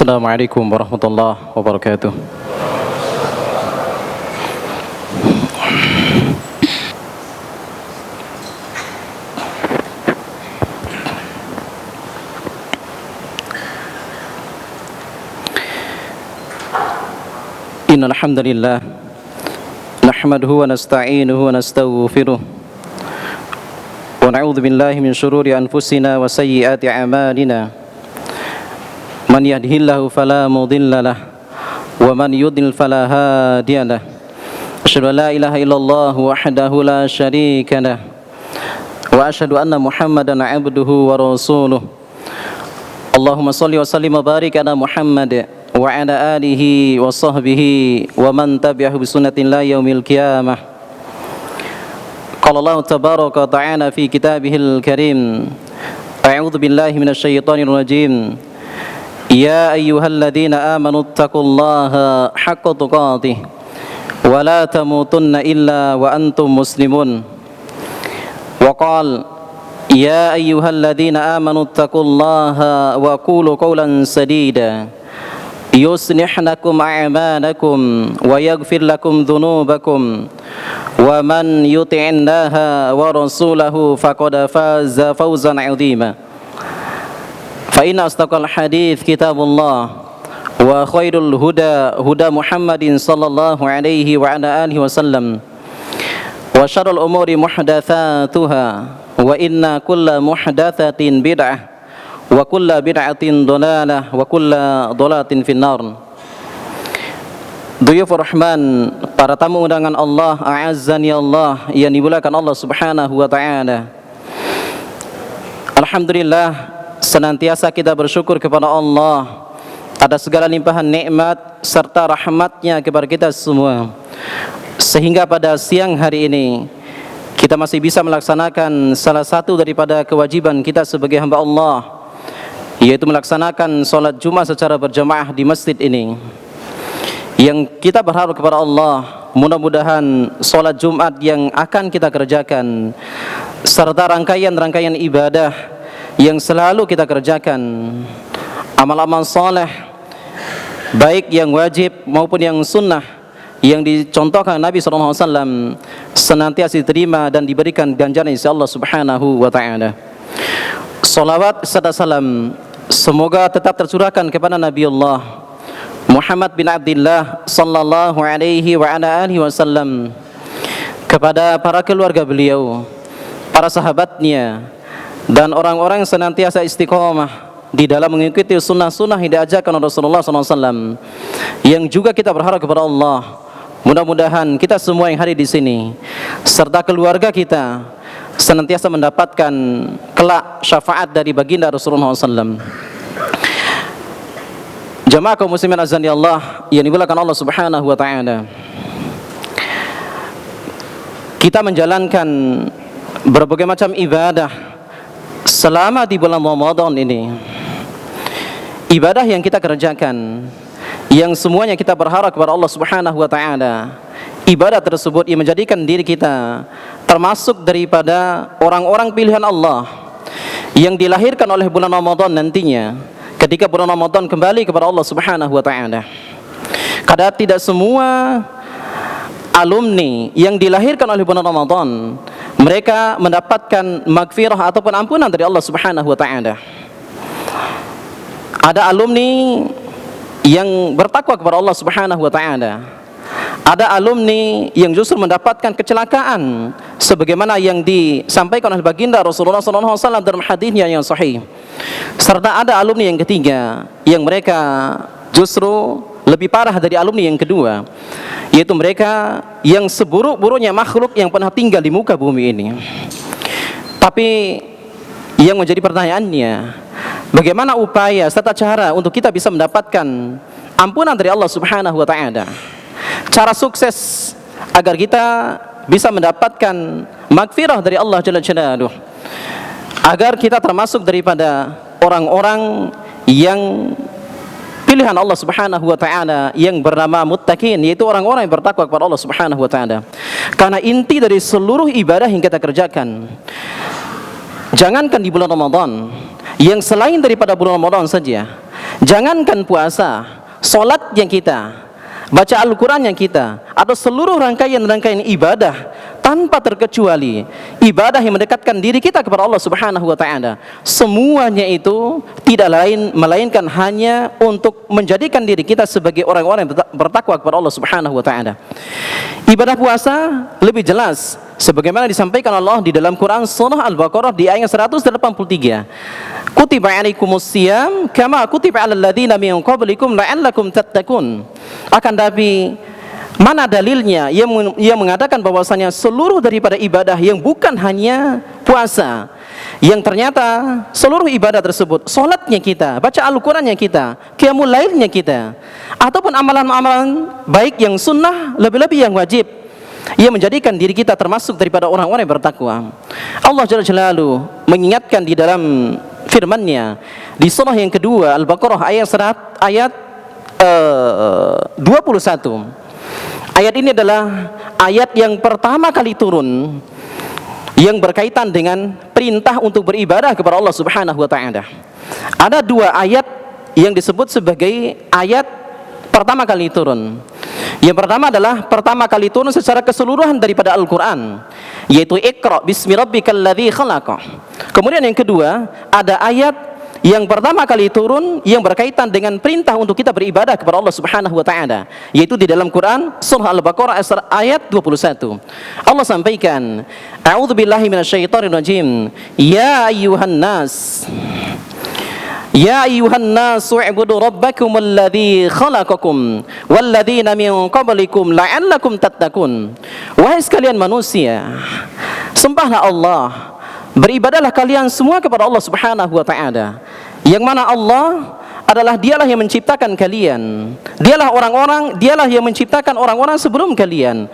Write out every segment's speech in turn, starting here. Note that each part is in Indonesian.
Assalamualaikum warahmatullahi wabarakatuh. Innal hamdalillah nahmaduhu wa nasta'inuhu wa nastaghfiruh wa na'udzu billahi min shururi anfusina wa sayyiati a'malina. Man yahdihillahu fala mudilla lahu wa man yudlil fala hadiya lahu. Asyhadu an la ilaha illallah wahdahu la syarika lahu wa asyhadu anna Muhammadan 'abduhu wa rasuluh. Allahumma shalli wa sallim wa barik ala Muhammad wa ala alihi wa sahbihi wa man tabi'ahu bi sunnatin la yaumil qiyamah. Qala Allah tabaraka wa ta'ala fi kitabihil karim. A'udzu billahi minasy syaithanir rajim. Ya ayyuhalladzina amanu taqullaha haqqa tuqatih wa la tamutunna illa wa antum muslimun. Wa qala ya ayyuhalladzina amanu taqullaha wa qulu qawlan sadida yuslih lakum a'malakum wa yaghfir lakum dhunubakum wa man yuti'illaha wa rasulahu faqad faza fawzan 'azima. Fa inna asdaqal hadits kitabullah wa khairul huda huda Muhammadin sallallahu alaihi wa ala alihi wasallam wa syarrul umuri muhdatsatuha wa inna kulla muhdatsatin bid'ah wa kulla bid'atin dhalalah wa kulla dhalalatin finnar. Duyufur Rahman, para tamu undangan Allah, a'azzani Allah, yang dimuliakan Allah Subhanahu wa taala. Alhamdulillah, senantiasa kita bersyukur kepada Allah atas segala limpahan nikmat serta rahmatnya kepada kita semua, sehingga pada siang hari ini kita masih bisa melaksanakan salah satu daripada kewajiban kita sebagai hamba Allah, yaitu melaksanakan sholat Jumat secara berjamaah di masjid ini. Yang kita berharap kepada Allah, mudah-mudahan sholat Jumat yang akan kita kerjakan serta rangkaian-rangkaian ibadah yang selalu kita kerjakan, amal-amal soleh baik yang wajib maupun yang sunnah yang dicontohkan Nabi SAW, senantiasa diterima dan diberikan ganjaran insya Allah Subhanahu wa ta'ala. Salawat serta salam semoga tetap tercurahkan kepada Nabi Allah Muhammad bin Abdullah sallallahu alaihi wa ala alihi wasallam, kepada para keluarga beliau, para sahabatnya, dan orang-orang yang senantiasa istiqomah di dalam mengikuti sunnah-sunnah yang diajarkan oleh Rasulullah SAW. Yang juga kita berharap kepada Allah, mudah-mudahan kita semua yang hadir di sini serta keluarga kita senantiasa mendapatkan kelak syafaat dari baginda Rasulullah SAW. Jamaah kaum muslimin azani Allah yang dimuliakan Allah Subhanahu wa taala. Kita menjalankan berbagai macam ibadah selama di bulan Ramadan ini. Ibadah yang kita kerjakan, yang semuanya kita berharap kepada Allah Subhanahu wa taala. Ibadah tersebut yang menjadikan diri kita termasuk daripada orang-orang pilihan Allah yang dilahirkan oleh bulan Ramadan nantinya, ketika bulan Ramadan kembali kepada Allah Subhanahu wa taala. Karena tidak semua alumni yang dilahirkan oleh bulan Ramadan mereka mendapatkan magfirah ataupun ampunan dari Allah Subhanahu wa taala. Ada alumni yang bertakwa kepada Allah Subhanahu wa taala. Ada alumni yang justru mendapatkan kecelakaan sebagaimana yang disampaikan oleh baginda Rasulullah SAW dalam hadisnya yang sahih. Serta ada alumni yang ketiga yang mereka justru lebih parah dari alumni yang kedua, yaitu mereka yang seburuk-buruknya makhluk yang pernah tinggal di muka bumi ini. Tapi yang menjadi pertanyaannya, bagaimana upaya serta cara untuk kita bisa mendapatkan ampunan dari Allah Subhanahu wa taala? Cara sukses agar kita bisa mendapatkan magfirah dari Allah Jalla Jalaluhu, agar kita termasuk daripada orang-orang yang pilihan Allah Subhanahu wa taala yang bernama muttaqin, yaitu orang-orang yang bertakwa kepada Allah Subhanahu wa taala. Karena inti dari seluruh ibadah yang kita kerjakan, jangankan di bulan Ramadan, yang selain daripada bulan Ramadan saja, Jangankan puasa, solat yang kita, baca Al-Quran yang kita, atau seluruh rangkaian-rangkaian ibadah tanpa terkecuali ibadah yang mendekatkan diri kita kepada Allah Subhanahu wa taala, semuanya itu tidak lain melainkan hanya untuk menjadikan diri kita sebagai orang-orang yang bertakwa kepada Allah Subhanahu wa taala. Ibadah puasa lebih jelas sebagaimana disampaikan Allah di dalam Quran surah Al-Baqarah di ayat 183. Kutiba 'alaikumus shiyam kama kutiba 'alal ladzina min qablikum la'allakum tattaqun. Akan tapi mana dalilnya yang mengatakan bahwasanya seluruh daripada ibadah yang bukan hanya puasa, yang ternyata seluruh ibadah tersebut, salatnya kita, baca Al-Qur'annya kita, qiyamul lailnya kita, ataupun amalan-amalan baik yang sunnah, lebih-lebih yang wajib, ia menjadikan diri kita termasuk daripada orang-orang yang bertakwa. Allah Jalla Jalaluhu mengingatkan di dalam firman-Nya di surah yang kedua Al-Baqarah ayat 21. Ayat ini adalah ayat yang pertama kali turun yang berkaitan dengan perintah untuk beribadah kepada Allah Subhanahu wa taala. Ada dua ayat yang disebut sebagai ayat pertama kali turun. Yang pertama adalah pertama kali turun secara keseluruhan daripada Al-Qur'an, yaitu Iqra bismi rabbikal ladzi khalaq. Kemudian yang kedua, ada ayat yang pertama kali turun yang berkaitan dengan perintah untuk kita beribadah kepada Allah Subhanahu wa taala, yaitu di dalam Quran surah Al-Baqarah ayat 21. Allah sampaikan, A'udzubillahi minasyaitonir rajim. Ya ayyuhan nas u'budu rabbakum alladzi khalaqakum walladzina min qablikum la'allakum tattaqun. Wahai sekalian manusia, sembahlah Allah, beribadahlah kalian semua kepada Allah Subhanahu wa taala, yang mana Allah adalah dialah yang menciptakan kalian, dialah yang menciptakan orang-orang sebelum kalian.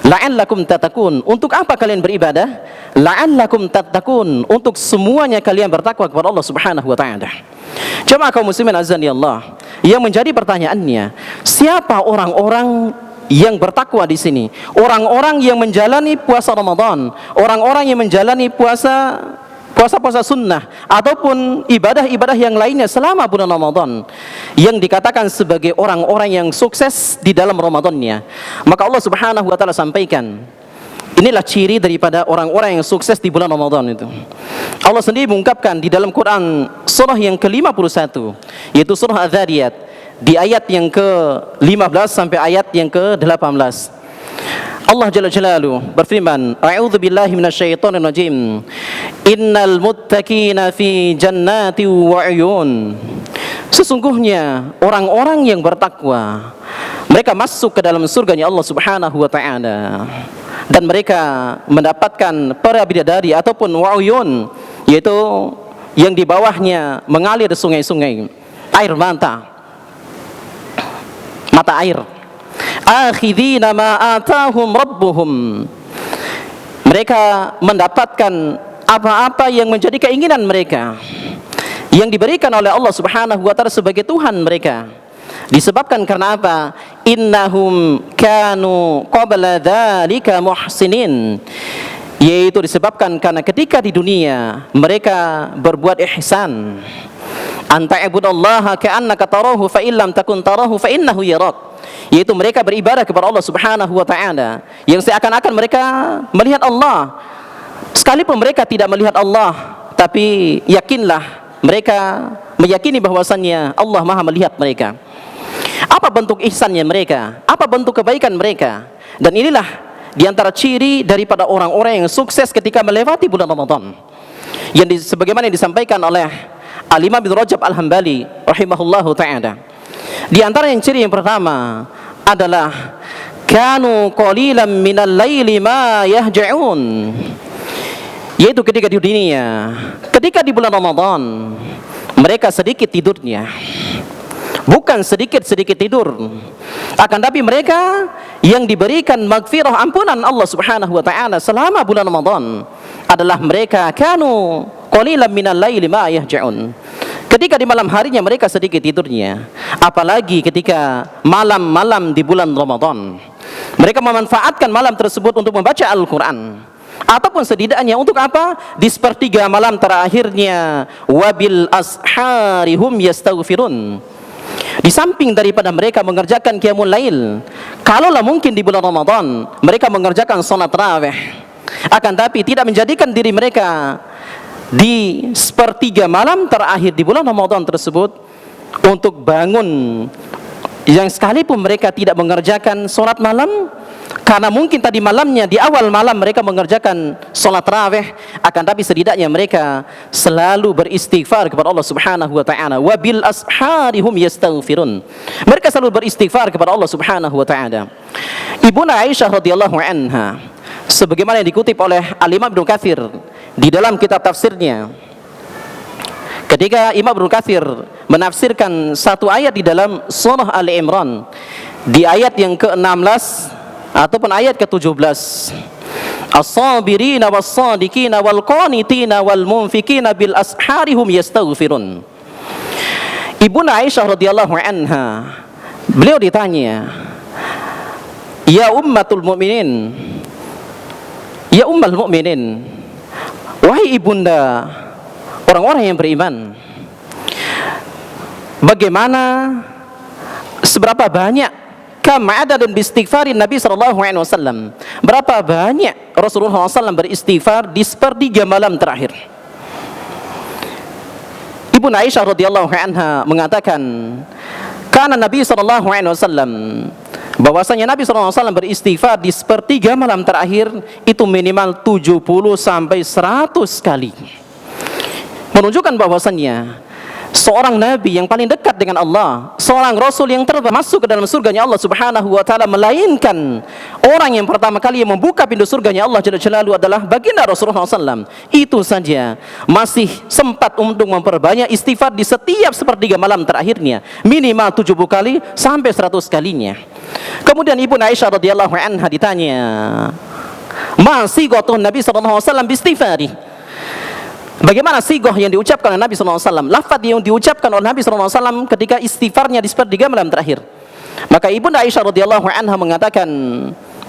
La'allakum tattaqun, untuk apa kalian beribadah? La'allakum tattaqun, untuk semuanya kalian bertakwa kepada Allah Subhanahu wa taala. Jemaah kaum muslimin azani Allah, yang menjadi pertanyaannya, siapa orang-orang yang bertakwa di sini? Orang-orang yang menjalani puasa Ramadan, orang-orang yang menjalani puasa sunnah ataupun ibadah-ibadah yang lainnya selama bulan Ramadan, yang dikatakan sebagai orang-orang yang sukses di dalam Ramadannya. Maka Allah Subhanahu wa taala sampaikan, inilah ciri daripada orang-orang yang sukses di bulan Ramadan itu. Allah sendiri mengungkapkan di dalam Quran surah yang ke-51, yaitu surah Adz-Dzariyat, di ayat yang ke-15 sampai ayat yang ke-18. Allah Jalla Jalaluhu berfirman, A'udzu billahi minasyaitonir rajim. Innal muttaqina fi jannati wa 'uyun. Sesungguhnya orang-orang yang bertakwa, mereka masuk ke dalam surganya Allah Subhanahu wa taala, dan mereka mendapatkan para bidadari ataupun wa'uyun, yaitu yang di bawahnya mengalir sungai-sungai air mata air. Akhidhina ma atahum rabbuhum, mereka mendapatkan apa-apa yang menjadi keinginan mereka yang diberikan oleh Allah Subhanahu wa taala sebagai Tuhan mereka. Disebabkan karena apa? Innahum kanu qabla dzalika muhsinin, yaitu disebabkan karena ketika di dunia mereka berbuat ihsan. Anta ibudallaha ka'annaka tarahu fa illam takun tarahu fa innahu yarak, yaitu mereka beribadah kepada Allah Subhanahu wa taala yang seakan-akan mereka melihat Allah, sekalipun mereka tidak melihat Allah, tapi yakinlah mereka meyakini bahwasannya Allah Maha melihat mereka. Apa bentuk ihsannya mereka? Apa bentuk kebaikan mereka? Dan inilah di antara ciri daripada orang-orang yang sukses ketika melewati bulan Ramadan, yang sebagaimana yang disampaikan oleh Al-Imam Ibnu Rajab Al-Hambali rahimahullahu ta'ala. Di antara yang ciri yang pertama adalah kanu qalilan minal laili ma yahja'un, yaitu ketika di dunia, ketika di bulan Ramadan, mereka sedikit tidurnya. Bukan sedikit-sedikit tidur, akan tapi mereka yang diberikan maghfirah, ampunan Allah Subhanahu wa taala selama bulan Ramadan adalah mereka kanu qalilan minal laili ma yahja'un. Ketika di malam harinya mereka sedikit tidurnya, apalagi ketika malam-malam di bulan Ramadan, mereka memanfaatkan malam tersebut untuk membaca Al-Quran, ataupun setidaknya untuk apa? Di sepertiga malam terakhirnya, wabil asharihum yastaghfirun, Di samping daripada mereka mengerjakan qiyamul lail, kalaulah mungkin di bulan Ramadan mereka mengerjakan salat tarawih, akan tapi tidak menjadikan diri mereka di sepertiga malam terakhir di bulan Ramadan tersebut untuk bangun, yang sekalipun mereka tidak mengerjakan salat malam, karena mungkin tadi malamnya, di awal malam mereka mengerjakan salat tarawih, akan tapi setidaknya mereka selalu beristighfar kepada Allah Subhanahu wa taala. Wa bil asharihum yastaghfirun. Mereka selalu beristighfar kepada Allah Subhanahu wa taala. Ibunda Aisyah radhiyallahu anha, sebagaimana yang dikutip oleh Al-Imam Ibnu Katsir di dalam kitab tafsirnya, ketika Imam Ibnu Katsir menafsirkan satu ayat di dalam surah Ali Imran, di ayat yang ke-16 ataupun ayat ke-17, as-sabirina was-sadiqina wal-qanitina wal-munfikina bil asharihum yastaghfirun. Ibunda Aisyah radhiyallahu anha, beliau ditanya, ya ummatul mu'minin, ya ummal mu'minin, wahai ibunda orang-orang yang beriman, bagaimana, seberapa banyak kam adadun biistighfarin Nabi sallallahu alaihi wasallam, berapa banyak Rasulullah SAW beristighfar di sepertiga malam terakhir. Ibu Aisyah radhiyallahu anha mengatakan, karena Nabi sallallahu alaihi wasallam, bahwasanya Nabi sallallahu alaihi wasallam beristighfar di sepertiga malam terakhir itu minimal 70 sampai 100 kali. Menunjukkan bahwasanya seorang nabi yang paling dekat dengan Allah, seorang rasul yang termasuk ke dalam surganya Allah Subhanahu wa taala, melainkan orang yang pertama kali yang membuka pintu surganya Allah Jalla Jalaluhu adalah baginda Rasulullah SAW. Itu saja masih sempat untuk memperbanyak istighfar di setiap sepertiga malam terakhirnya, minimal 70 kali sampai 100 kalinya. Kemudian Ibu Aisyah radhiyallahu anha ditanya, "Ma sighatun Nabi sallallahu alaihi wasallam biistighfari?" Bagaimana sigoh yang diucapkan oleh Nabi SAW, lafaz yang diucapkan oleh Nabi SAW ketika istighfarnya di sepertiga malam terakhir? Maka Ibunda Aisyah radhiyallahu anha mengatakan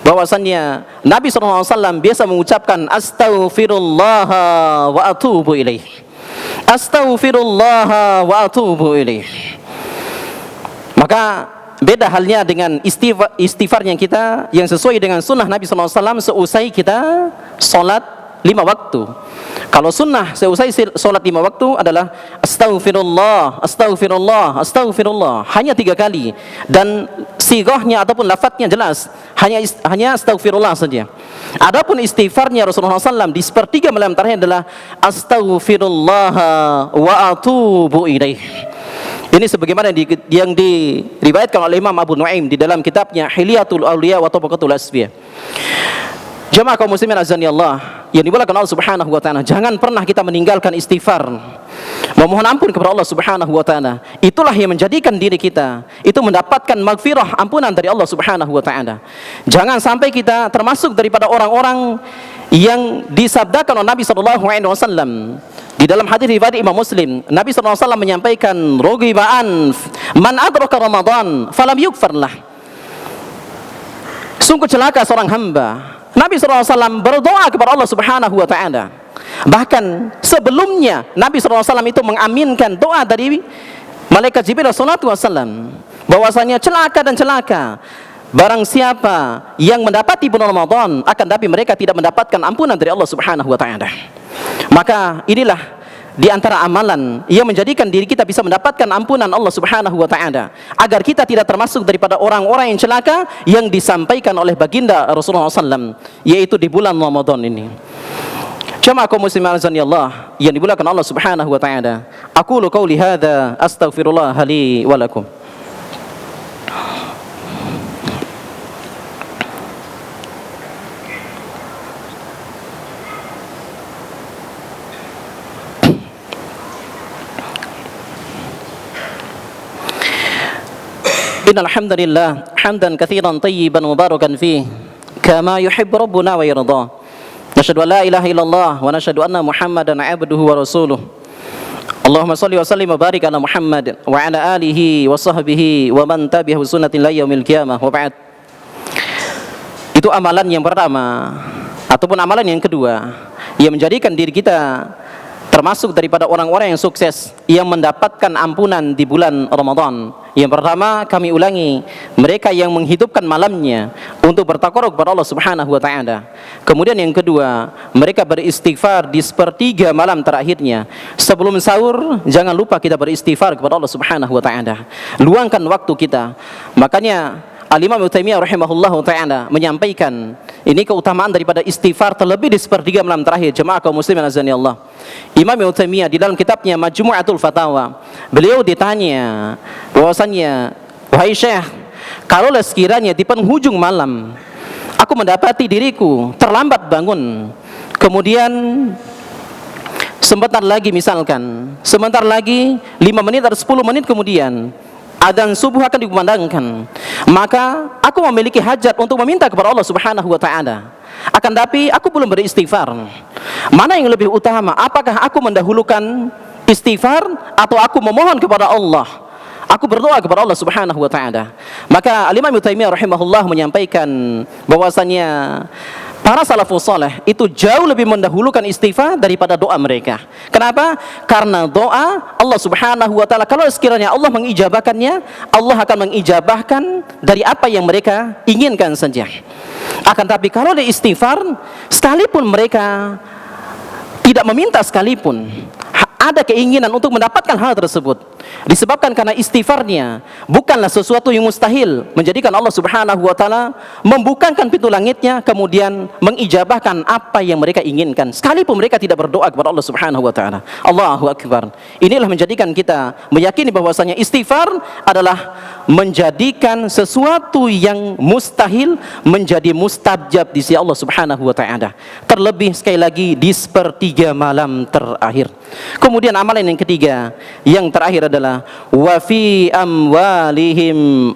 bahwasannya Nabi SAW biasa mengucapkan astaghfirullah wa atubu ilaih, astaghfirullah wa atubu ilaih. Maka beda halnya dengan istighfarnya kita yang sesuai dengan sunnah Nabi SAW seusai kita sholat 5 waktu. Kalau sunnah seusai solat 5 waktu adalah astaghfirullah, astaghfirullah, astaghfirullah, hanya 3 kali, dan sighahnya ataupun lafadznya jelas, hanya astaghfirullah saja. Adapun istighfarnya Rasulullah SAW di sepertiga malam terakhir adalah astaghfirullah wa atubu ilaih. Ini sebagaimana yang diriwayatkan oleh Imam Abu Nuaim di dalam kitabnya Hilyatul Auliya wa Tabaqatul Asfiyah. Jamaah kaum muslimin azani Allah yang dimuliakan Allah Subhanahu wa taala, jangan pernah kita meninggalkan istighfar, memohon ampun kepada Allah Subhanahu wa taala. Itulah yang menjadikan diri kita itu mendapatkan maghfirah, ampunan dari Allah Subhanahu wa taala. Jangan sampai kita termasuk daripada orang-orang yang disabdakan oleh Nabi sallallahu alaihi wasallam di dalam hadis riwayat Imam Muslim. Nabi sallallahu alaihi wasallam menyampaikan, "Rugibaan man adraka Ramadan falam yughfarlah." Sungguh celaka seorang hamba. Nabi SAW berdoa kepada Allah Subhanahu wa ta'ala. Bahkan sebelumnya Nabi SAW itu mengaminkan doa dari malaikat Jibril sallallahu alaihi wasallam bahwasanya celaka dan celaka barang siapa yang mendapati bulan Ramadan, akan tapi mereka tidak mendapatkan ampunan dari Allah Subhanahu wa ta'ala. Maka inilah di antara amalan yang menjadikan diri kita bisa mendapatkan ampunan Allah Subhanahu wa ta'ala, agar kita tidak termasuk daripada orang-orang yang celaka yang disampaikan oleh baginda Rasulullah SAW, yaitu di bulan Ramadan ini. Jamaah kaum muslimin azani Allah yang dimuliakan Allah Subhanahu wa ta'ala, aqulu qauli hadza astaghfirullah li wa lakum. Innal hamdalillah hamdan katsiran tayyiban mubarakan fihi kama yuhibbu rabbuna wa yarda. Nasyhadu an la ilaha illallah wa nasyhadu anna Muhammadan abduhu wa rasuluh. Allahumma shalli wa sallim wa barik ala Muhammad wa ala alihi wa sahbihi wa man tabi'ahu sunnatin ila yaumil qiyamah wa ba'd. Itu amalan yang pertama ataupun amalan yang kedua yang menjadikan diri kita termasuk daripada orang-orang yang sukses yang mendapatkan ampunan di bulan Ramadan, Yang pertama, kami ulangi, mereka yang menghidupkan malamnya untuk bertakarub kepada Allah Subhanahu wa taala. Kemudian yang kedua, mereka beristighfar di sepertiga malam terakhirnya. Sebelum sahur, jangan lupa kita beristighfar kepada Allah Subhanahu wa taala. Luangkan waktu kita. Makanya Al-Imam Ibnu Taimiyah rahimahullahu taala menyampaikan ini keutamaan daripada istighfar terlebih di sepertiga malam terakhir. Jemaah kaum muslimin azani Allah. Imam Ibnu Taimiyah di dalam kitabnya Majmu'atul Fatawa, beliau ditanya bahwasannya, wahai Syekh, kalau sekiranya di penghujung malam aku mendapati diriku terlambat bangun, kemudian sebentar lagi, misalkan sebentar lagi 5 menit atau 10 menit kemudian adzan subuh akan dikumandangkan, maka aku memiliki hajat untuk meminta kepada Allah Subhanahu wa taala. Akan tapi aku belum beristighfar. Mana yang lebih utama? Apakah aku mendahulukan istighfar atau aku memohon kepada Allah? Aku berdoa kepada Allah Subhanahu wa taala. Maka Al-Imam Ibnu Taimiyah rahimahullah menyampaikan bahwasanya para salafus saleh itu jauh lebih mendahulukan istighfar daripada doa mereka. Kenapa? Karena doa Allah Subhanahu wa taala, kalau sekiranya Allah mengijabahkannya, Allah akan mengijabahkan dari apa yang mereka inginkan saja. Akan tapi kalau di istighfar, sekalipun mereka tidak meminta sekalipun, ada keinginan untuk mendapatkan hal tersebut, disebabkan karena istighfarnya bukanlah sesuatu yang mustahil, menjadikan Allah Subhanahu wa taala membukakan pintu langitnya, kemudian mengijabahkan apa yang mereka inginkan sekalipun mereka tidak berdoa kepada Allah Subhanahu wa taala. Allahu akbar. Inilah menjadikan kita meyakini bahwasanya istighfar adalah menjadikan sesuatu yang mustahil menjadi mustajab di sisi Allah Subhanahu wa taala. Terlebih sekali lagi di sepertiga malam terakhir. Kemudian amalan yang ketiga, yang terakhir adalah wa fi amwalihim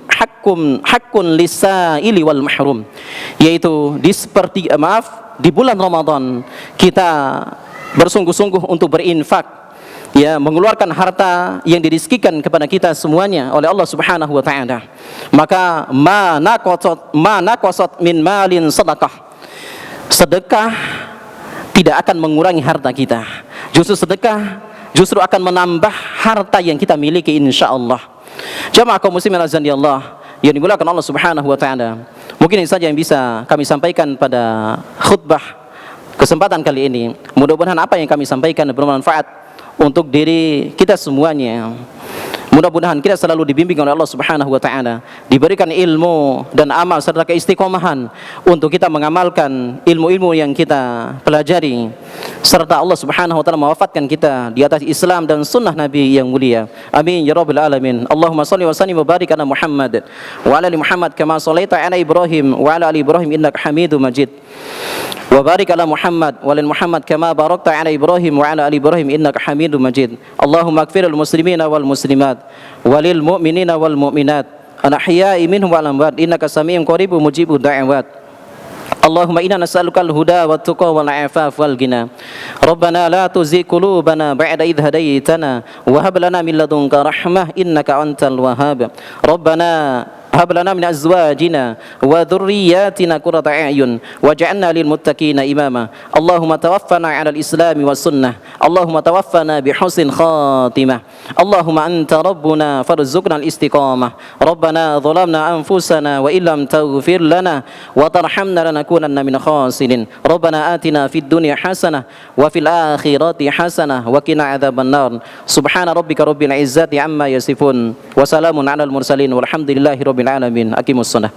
haqqun lisaili wal mahrum, yaitu di di bulan Ramadan kita bersungguh-sungguh untuk berinfak, ya, mengeluarkan harta yang dirizkikan kepada kita semuanya oleh Allah Subhanahu wa taala. Maka ma naqasat min malin sadaqah, sedekah tidak akan mengurangi harta kita. Justru sedekah justru akan menambah harta yang kita miliki insyaallah. Jamaah kaum muslimin azanillah yang dimuliakan Allah Subhanahu wa taala. Mungkin ini saja yang bisa kami sampaikan pada khutbah kesempatan kali ini. Mudah-mudahan apa yang kami sampaikan bermanfaat untuk diri kita semuanya. Mudah-mudahan kita selalu dibimbing oleh Allah Subhanahu wa taala, diberikan ilmu dan amal serta keistiqomahan untuk kita mengamalkan ilmu-ilmu yang kita pelajari, serta Allah Subhanahu wa taala mewafatkan kita di atas Islam dan sunnah Nabi yang mulia. Amin ya rabbal alamin. Allahumma shalli wa sallim wa barik ala Muhammad wa ala ali Muhammad kama shallaita ala Ibrahim wa ala ali Ibrahim innaka Hamidum Majid. Wa barik ala Muhammad wa ala Muhammad kama barakta ala Ibrahim wa ala ali Ibrahim innaka Hamidum Majid. Allahumma ighfiril muslimina wal muslimat walil mu'minina wal mu'minat al-ahya'i minhum wal amwat innaka samii'un qaribun mujibud da'awat. Allahumma inna nas'aluka al-huda wat tuqa wal 'afaf wal ghina. Rabbana la tuzigh qulubana ba'da idh hadaytana wa hab lana min ladunka rahmah innaka antal wahhab. Rabbana hab lana min azwajina wa dhurriyyatina qurrata a'yun waj'alna lil muttaqina imama. Allahumma tawaffana 'alal islami was sunnah. Allahumma tawaffana bi husnil khatimah. Allahumma anta rabbuna farzuqna al istiqamah. Rabbana dhalamna anfusana wa illam taghfir lana wa tarhamna lanakunanna min khasirin. Rabbana atina fid dunya hasanah wa fil akhirati hasanah wa qina adzaban nar. Subhana rabbika rabbil izzati amma yasifun wa salamun 'alal mursalin walhamdulillahi rabbil alamin. Aqimus shalah.